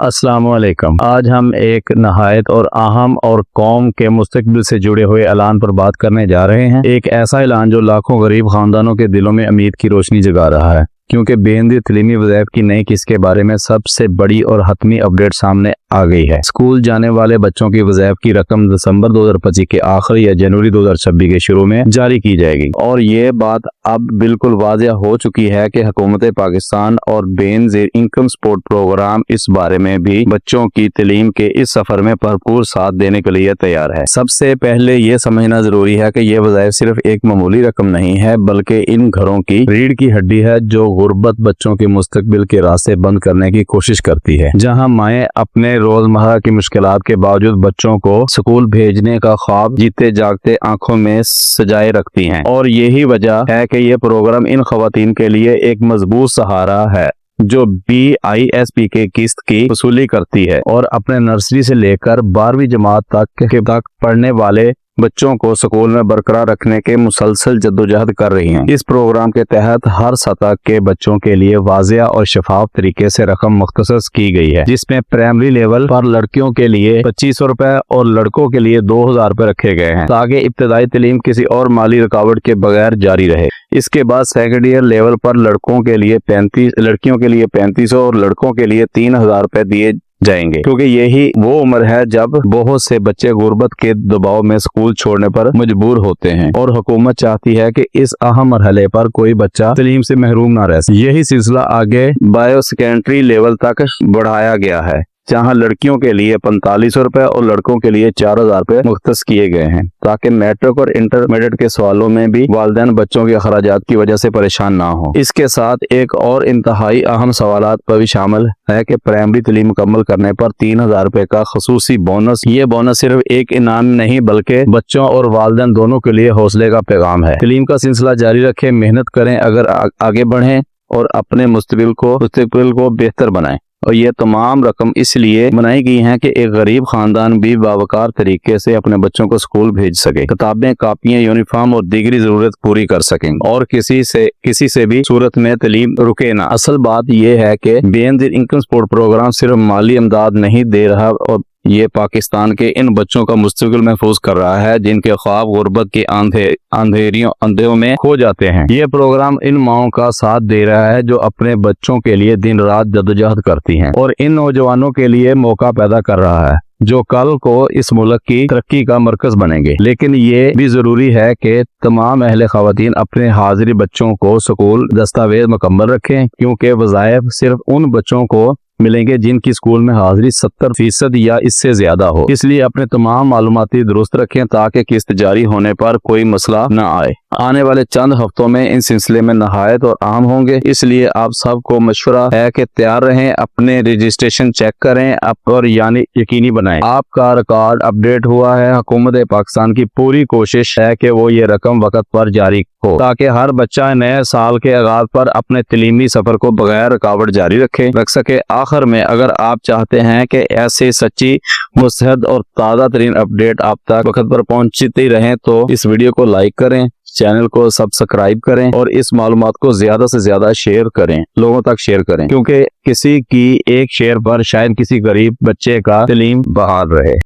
अस्सलामुअलैकुम। आज हम एक नहायत और अहम और कौम के मुस्तकबिल से जुड़े हुए ऐलान पर बात करने जा रहे हैं। एक ऐसा ऐलान जो लाखों गरीब खानदानों के दिलों में उम्मीद की रोशनी जगा रहा है, क्योंकि बेनज़ीर तलीमी वज़ाइफ की नई किस्त के बारे में सबसे बड़ी और हतमी अपडेट सामने आ गई है। स्कूल जाने वाले बच्चों की वज़ाइफ की रकम दिसंबर 2025 के आखिर या जनवरी 2026 के शुरू में जारी की जाएगी और ये बात अब बिल्कुल वाज़ेह हो चुकी है कि हुकूमत पाकिस्तान और बेनज़ीर इनकम सपोर्ट प्रोग्राम इस बारे में भी बच्चों की तलीम के इस सफर में भरपूर साथ देने के लिए तैयार है। सबसे पहले ये समझना जरूरी है कि ये वज़ाइफ सिर्फ एक मामूली रकम नहीं है, बल्कि इन घरों की रीढ़ की हड्डी है जो गुर्बत बच्चों के मुस्तकबिल के रास्ते बंद करने की कोशिश करती है। जहां माएँ अपने रोजमर्रा की मुश्किलात के बावजूद बच्चों को स्कूल भेजने का ख्वाब जीते जागते आंखों में सजाए रखती हैं, और यही वजह है कि ये प्रोग्राम इन खवातीन के लिए एक मजबूत सहारा है जो BISP के किस्त की वसूली करती है और अपने नर्सरी से लेकर 12वीं जमात तक पढ़ने वाले बच्चों को स्कूल में बरकरार रखने के मुसलसल जद्दोजहद कर रही हैं। इस प्रोग्राम के तहत हर सतह के बच्चों के लिए वाज़ेह और शफाफ तरीके से रकम मुख्तसस की गई है, जिसमें प्राइमरी लेवल पर लड़कियों के लिए 2500 रुपए और लड़कों के लिए 2000 रुपए रखे गए हैं, ताकि इब्तदाई तालीम किसी और माली रुकावट के बगैर जारी रहे। इसके बाद सेकेंड ईयर लेवल पर लड़कियों के लिए 3500 और लड़कों के लिए 3000 रुपए दिए जाएंगे, क्योंकि यही वो उम्र है जब बहुत से बच्चे गुर्बत के दबाव में स्कूल छोड़ने पर मजबूर होते हैं और हुकूमत चाहती है कि इस अहम मरहले पर कोई बच्चा तालीम से महरूम न रह सके। यही सिलसिला आगे बायो सेकेंडरी लेवल तक बढ़ाया गया है, जहां लड़कियों के लिए 4500 रुपए और लड़कों के लिए 4000 रुपए मुख्तस किए गए हैं, ताकि मैट्रिक और इंटरमीडिएट के सवालों में भी वालिदैन बच्चों के अखराजात की वजह से परेशान ना हो। इसके साथ एक और इंतहाई अहम सवालात पर भी शामिल है कि प्राइमरी तालीम मुकम्मल करने पर 3000 रुपए का खसूसी बोनस। ये बोनस सिर्फ एक इनाम नहीं बल्कि बच्चों और वालिदैन दोनों के लिए हौसले का पैगाम है। तालीम का सिलसिला जारी रखें, मेहनत करें, अगर आगे बढ़ें और अपने मुस्तकबिल को बेहतर बनाएं। और ये तमाम रकम इसलिए बनाई गई हैं कि एक गरीब खानदान भी बावकार तरीके से अपने बच्चों को स्कूल भेज सके, किताबें, कापियां, यूनिफॉर्म और दीगरी जरूरत पूरी कर सकें और किसी से भी सूरत में तालीम रुके ना। असल बात यह है कि बेनज़ीर इनकम सपोर्ट प्रोग्राम सिर्फ माली इमदाद नहीं दे रहा, और ये पाकिस्तान के इन बच्चों का मुस्तकबिल महफूज कर रहा है जिनके ख्वाब गुर्बत के अंधेरों में खो जाते हैं। ये प्रोग्राम इन माओं का साथ दे रहा है जो अपने बच्चों के लिए दिन रात जद्दोजहद करती हैं, और इन नौजवानों के लिए मौका पैदा कर रहा है जो कल को इस मुल्क की तरक्की का मरकज बनेंगे। लेकिन ये भी जरूरी है कि तमाम अहले खवातीन अपने हाजिरी बच्चों को स्कूल दस्तावेज मुकम्मल रखें, क्योंकि वज़ाइफ सिर्फ उन बच्चों को मिलेंगे जिनकी स्कूल में हाजिरी 70% या इससे ज्यादा हो। इसलिए अपने तमाम मालूमाती दुरुस्त रखें ताकि किस्त जारी होने पर कोई मसला न आए। आने वाले चंद हफ्तों में इन सिलसिले में नहायत और आम होंगे, इसलिए आप सबको मशवरा है कि तैयार रहें, अपने रजिस्ट्रेशन चेक करें और यानी यकीनी बनाएं आपका रिकॉर्ड अपडेट हुआ है। हुकूमत पाकिस्तान की पूरी कोशिश है कि वो ये रकम वक्त पर जारी हो, ताकि हर बच्चा नए साल के आगाज पर अपने तलीमी सफर को बगैर रुकावट जारी रख सके। आखिर में, अगर आप चाहते हैं कि ऐसे सच्ची, मुस्तहद और ताज़ा तरीन अपडेट आप तक वक्त पर पहुंचती रहें, तो इस वीडियो को लाइक करें, चैनल को सब्सक्राइब करें और इस मालूमात को ज्यादा से ज्यादा शेयर करें, लोगों तक शेयर करें, क्योंकि किसी की एक शेयर पर शायद किसी गरीब बच्चे का तालीम बहाल रहे।